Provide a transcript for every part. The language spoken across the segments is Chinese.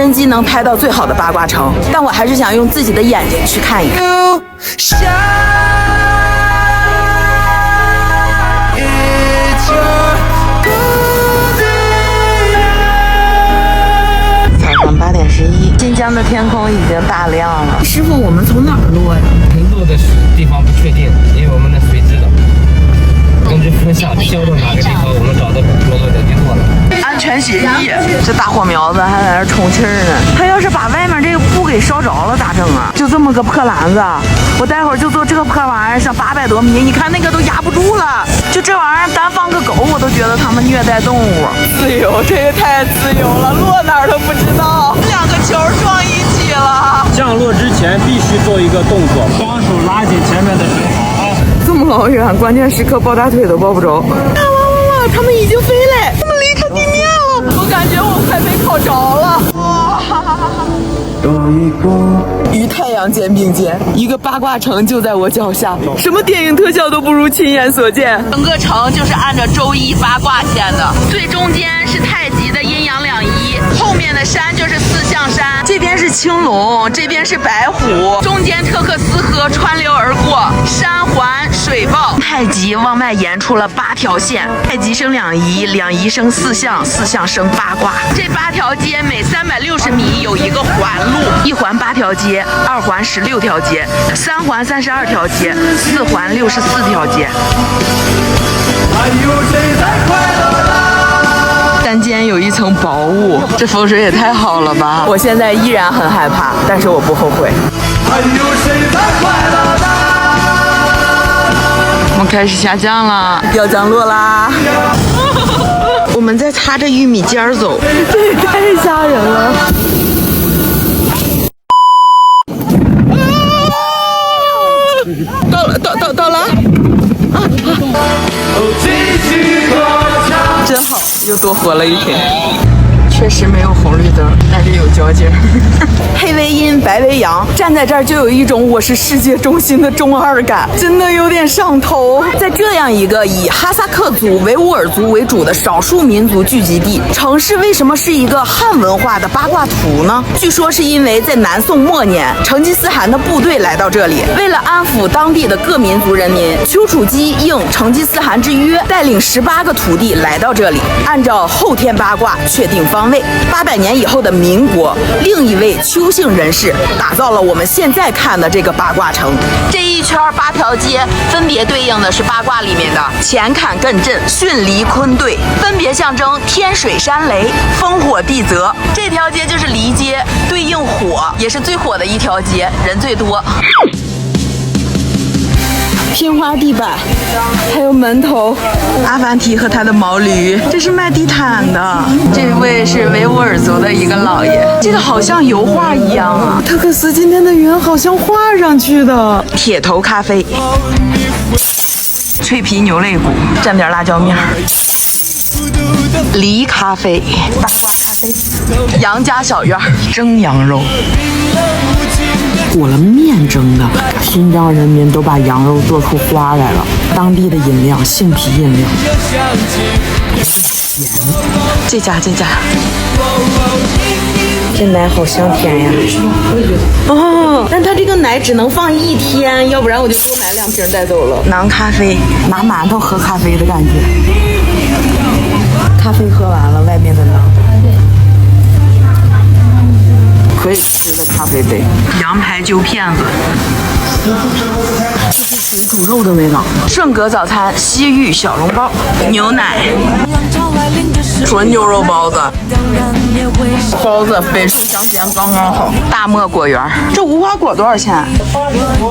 人机能拍到最好的八卦城，但我还是想用自己的眼睛去看一看。8点11，晋江的天空已经大亮了。师傅，我们从哪儿落呀？落的地方不确定，因为我们的水质的，根据风向消到哪个地方，我们找到落的就落了。安全协议，这大火苗子还在那充气呢。他要是把外面这个布给烧着了咋整啊？就这么个破篮子，我待会儿就坐这个破玩意儿上800多米，你看那个都压不住了。就这玩意儿单放个狗，我都觉得他们虐待动物。自由，这也太自由了，落哪儿都不知道。2个球撞一起了。降落之前必须做一个动作，双手拉紧前面的绳好啊。这么老远，关键时刻抱大腿都抱不着。哇，他们已经飞嘞，他们离开地面了。我感觉我快被烤着了。哇！与太阳肩并肩，一个八卦城就在我脚下，什么电影特效都不如亲眼所见。整个城就是按照周一八卦建的，最中间是太极的阴阳两仪，后面的山就是四象山，这边是青龙，这边是白虎，中间特克斯河穿流而过，山环水抱。太极往外延出了8条线，太极生两仪，两仪生四象，四象生八卦。这8条街每360米有一个环路，一环8条街，2环16条街，3环32条街，4环64条街。山间有一层薄雾，这风水也太好了吧！我现在依然很害怕，但是我不后悔。我们开始下降了，要降落啦！我们在擦着玉米尖儿走，这也太吓人了！到了！真好，又多活了一天。确实没有红绿灯，但是有交警。黑为阴，白为阳，站在这儿就有一种我是世界中心的中二感，真的有点上头。在这样一个以哈萨克族、维吾尔族为主的少数民族聚集地，城市为什么是一个汉文化的八卦图呢？据说是因为在南宋末年，成吉思汗的部队来到这里，为了安抚当地的各民族人民，丘处机应成吉思汗之约，带领18个徒弟来到这里，按照后天八卦确定方位。800年以后的民国，另一位邱姓人士打造了我们现在看的这个八卦城。这一圈8条街分别对应的是八卦里面的乾坎艮震巽离坤兑，分别象征天水山雷、风火地泽。这条街就是离街，对应火，也是最火的一条街，人最多。拼花地板，还有门头，阿凡提和他的毛驴，这是卖地毯的。这位是维吾尔族的一个老爷，这个好像油画一样啊。特克斯今天的云好像画上去的。铁头咖啡，脆皮牛肋骨，蘸点辣椒面。梨咖啡，八卦咖啡，杨家小院蒸羊肉。裹了面蒸的，新疆人民都把羊肉做出花来了。当地的饮料，杏皮饮料。甜，这家，这奶好香甜呀！哦，但它这个奶只能放1天，要不然我就多买2瓶带走了。馕咖啡，拿馒头喝咖啡的感觉。咖啡喝完了，外面的馕。可以吃的咖啡杯，羊排揪片子，这是水煮肉的味道。顺格早餐，西域小笼包，牛奶，纯牛肉包子，包子北树香甜刚刚好。大漠果园，这无花果多少钱？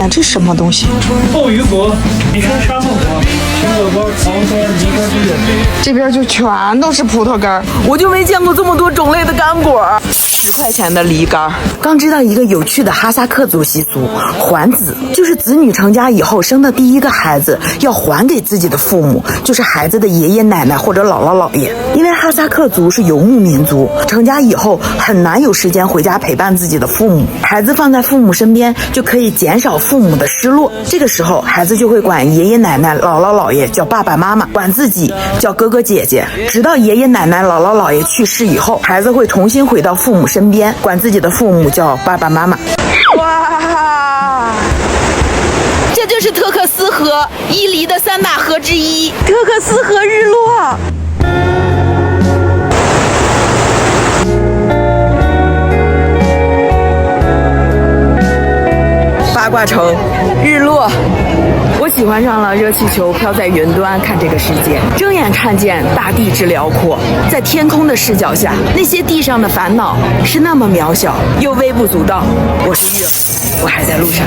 哎，这什么东西？后鱼果，你说沙漠果，苹果干、黄瓜、梨干这个。这边就全都是葡萄干，我就没见过这么多种类的干果。10块钱的梨干。刚知道一个有趣的哈萨克族习俗，还子，就是子女成家以后生的第一个孩子要还给自己的父母，就是孩子的爷爷奶奶或者姥姥姥爷。因为哈萨克族是游牧民族，成家以后很难有时间回家陪伴自己的父母，孩子放在父母身边就可以减少父母的失落。这个时候孩子就会管爷爷奶奶姥姥姥爷叫爸爸妈妈，管自己叫哥哥姐姐，直到爷爷奶奶姥姥姥爷去世以后，孩子会重新回到父母身边，管自己的父母叫爸爸妈妈。哇，这就是特克斯河，伊犁的3大河之一，特克斯河日落。八卦城日落，我喜欢上了热气球飘在云端看这个世界，睁眼看见大地之辽阔，在天空的视角下，那些地上的烦恼是那么渺小又微不足道。我虚了，我还在路上。